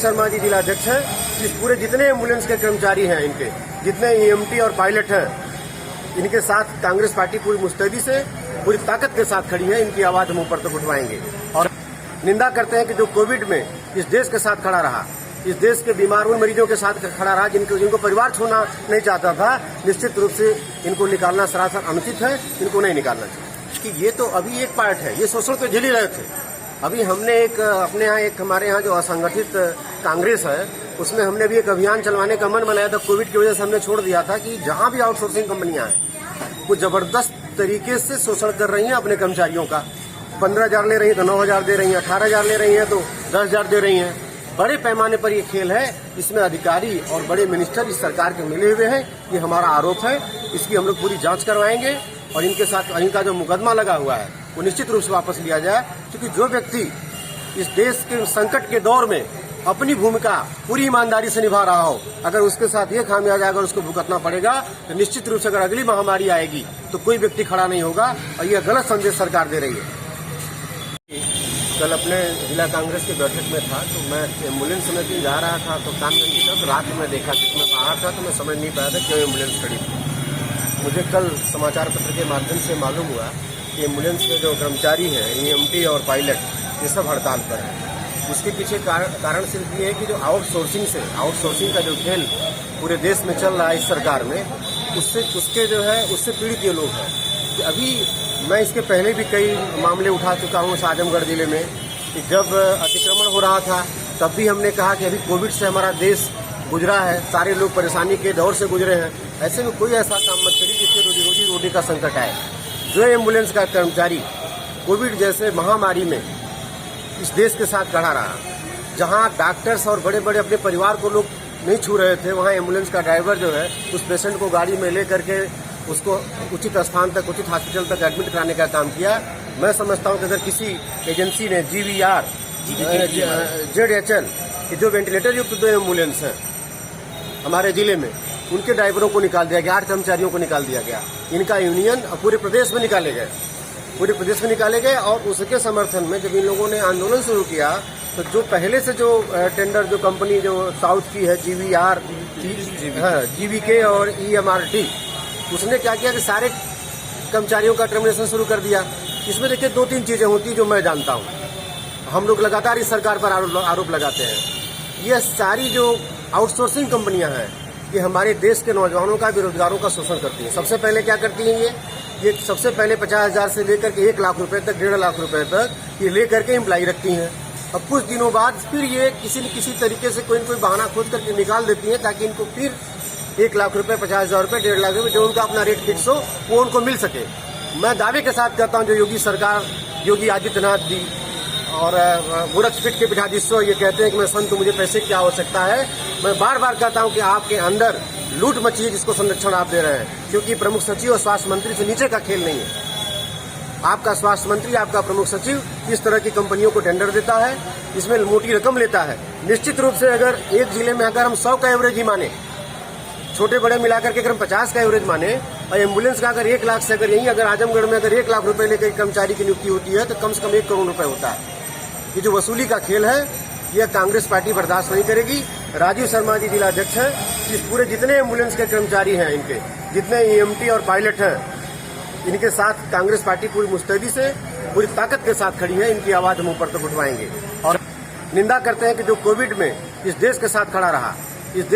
शर्मा जी जिलाध्यक्ष हैं। इस पूरे जितने एम्बुलेंस के कर्मचारी हैं, इनके जितने ईएमटी और पायलट हैं, इनके साथ कांग्रेस पार्टी पूरी मुस्तैदी से पूरी ताकत के साथ खड़ी है। इनकी आवाज हम ऊपर तक उठवाएंगे और निंदा करते हैं कि जो कोविड में इस देश के साथ खड़ा रहा, इस देश के बीमार उन मरीजों के साथ खड़ा रहा जिनको परिवार छोड़ना नहीं चाहता था, निश्चित रूप से इनको निकालना सरासर अनुचित है। इनको नहीं निकालना चाहिए कि ये तो अभी एक पार्ट है, ये शोषण तो झेल ही रहे थे। अभी हमने एक अपने यहाँ हमारे यहाँ जो असंगठित कांग्रेस है, उसमें हमने भी एक अभियान चलवाने का मन बनाया था। कोविड की वजह से हमने छोड़ दिया था कि जहाँ भी आउटसोर्सिंग कंपनियां हैं वो जबरदस्त तरीके से शोषण कर रही हैं अपने कर्मचारियों का। 15,000 ले रही है तो 9,000 दे रही हैं, 18,000 ले रही हैं तो 10,000 दे रही हैं। बड़े पैमाने पर ये खेल है। इसमें अधिकारी और बड़े मिनिस्टर इस सरकार के मिले हुए हैं, ये हमारा आरोप है। इसकी हम लोग पूरी जांच करवाएंगे और इनके साथ इनका जो मुकदमा लगा हुआ है वो निश्चित रूप से वापस लिया जाए, क्योंकि जो व्यक्ति इस देश के संकट के दौर में अपनी भूमिका पूरी ईमानदारी से निभा रहा हो, अगर उसके साथ ये खामियाजा अगर उसको भुगतना पड़ेगा तो निश्चित रूप से अगर अगली महामारी आएगी तो कोई व्यक्ति खड़ा नहीं होगा। और यह गलत संदेश सरकार दे रही है। कल अपने जिला कांग्रेस की बैठक में था तो मैं एम्बुलेंस में भी जा रहा था तो कामगंज की तरफ रात में देखा, जिसमें बाहर था तो मैं समझ नहीं पाया था क्यों एम्बुलेंस खड़ी थी। मुझे कल समाचार पत्र के माध्यम से मालूम हुआ कि एम्बुलेंस के जो कर्मचारी हैं, ईएमटी और पायलट, ये सब हड़ताल पर है। उसके पीछे कारण सिर्फ ये है कि जो आउटसोर्सिंग का जो खेल पूरे देश में चल रहा है इस सरकार में, उससे पीड़ित ये लोग हैं। कि अभी मैं इसके पहले भी कई मामले उठा चुका हूँ आजमगढ़ जिले में, कि जब अतिक्रमण हो रहा था तब भी हमने कहा कि अभी कोविड से हमारा देश गुजरा है, सारे लोग परेशानी के दौर से गुजरे हैं। ऐसे में कोई ऐसा काम मत करिए जिससे रोटी का संकट आए। जो एम्बुलेंस का कर्मचारी कोविड जैसे महामारी में इस देश के साथ खड़ा रहा, जहां डॉक्टर्स और बड़े बड़े अपने परिवार को लोग नहीं छू रहे थे, वहां एम्बुलेंस का ड्राइवर जो है उस पेशेंट को गाड़ी में ले करके उसको उचित स्थान तक, उचित हॉस्पिटल तक एडमिट कराने का काम किया। मैं समझता हूं कि अगर किसी एजेंसी ने GVR, ZHL की जो वेंटिलेटर युक्त 2 एम्बुलेंस है हमारे जिले में, उनके ड्राइवरों को निकाल दिया गया, 8 कर्मचारियों को निकाल दिया गया। इनका यूनियन पूरे प्रदेश में निकाले गए और उसके समर्थन में जब इन लोगों ने आंदोलन शुरू किया तो जो पहले से जो टेंडर जो कंपनी जो साउथ की है GVR, GVK और EMRT, उसने क्या किया कि सारे कर्मचारियों का टर्मिनेशन शुरू कर दिया। इसमें देखिए 2-3 चीजें होती जो मैं जानता हूँ। हम लोग लगातार इस सरकार पर आरोप लगाते हैं। ये सारी जो आउटसोर्सिंग कंपनियां हैं, ये हमारे देश के नौजवानों का, बेरोजगारों का शोषण करती हैं। सबसे पहले क्या करती हैं ये सबसे पहले 50,000 से लेकर के 1 लाख रुपए तक, 1.5 लाख रुपए तक ये लेकर के एम्प्लाई रखती हैं। अब कुछ दिनों बाद फिर ये किसी न किसी तरीके से कोई न कोई बहाना खोज करके निकाल देती हैं, ताकि इनको फिर 1 लाख रुपए, 50,000 रुपए, 1.5 लाख रुपए, जो उनका अपना रेट फिक्स हो वो उनको मिल सके। मैं दावे के साथ कहता हूँ, जो योगी आदित्यनाथ जी और गोरखपीठ के पीठाधीश ये कहते हैं कि मैं संत, मुझे पैसे की आवश्यकता है। मैं बार बार कहता हूं कि आपके अंदर लूट मची है, जिसको संरक्षण आप दे रहे हैं, क्योंकि प्रमुख सचिव और स्वास्थ्य मंत्री से नीचे का खेल नहीं है। आपका स्वास्थ्य मंत्री, आपका प्रमुख सचिव इस तरह की कंपनियों को टेंडर देता है, इसमें मोटी रकम लेता है। निश्चित रूप से अगर एक जिले में अगर हम 100 का एवरेज ही माने, छोटे बड़े मिलाकर के अगर हम 50 का एवरेज माने, और एम्बुलेंस का अगर 1 लाख से अगर आजमगढ़ में अगर 1 लाख रुपए लेकर कर्मचारी की नियुक्ति होती है तो कम से कम 1 करोड़ रुपए होता है। ये जो वसूली का खेल है, यह कांग्रेस पार्टी बर्दाश्त नहीं करेगी। राजीव शर्मा जी जिलाध्यक्ष हैं। इस पूरे जितने एम्बुलेंस के कर्मचारी हैं, इनके जितने ईएमटी और पायलट हैं, इनके साथ कांग्रेस पार्टी पूरी मुस्तैदी से पूरी ताकत के साथ खड़ी है। इनकी आवाज हम ऊपर तक उठवाएंगे और निंदा करते हैं कि जो कोविड में इस देश के साथ खड़ा रहा, इस देश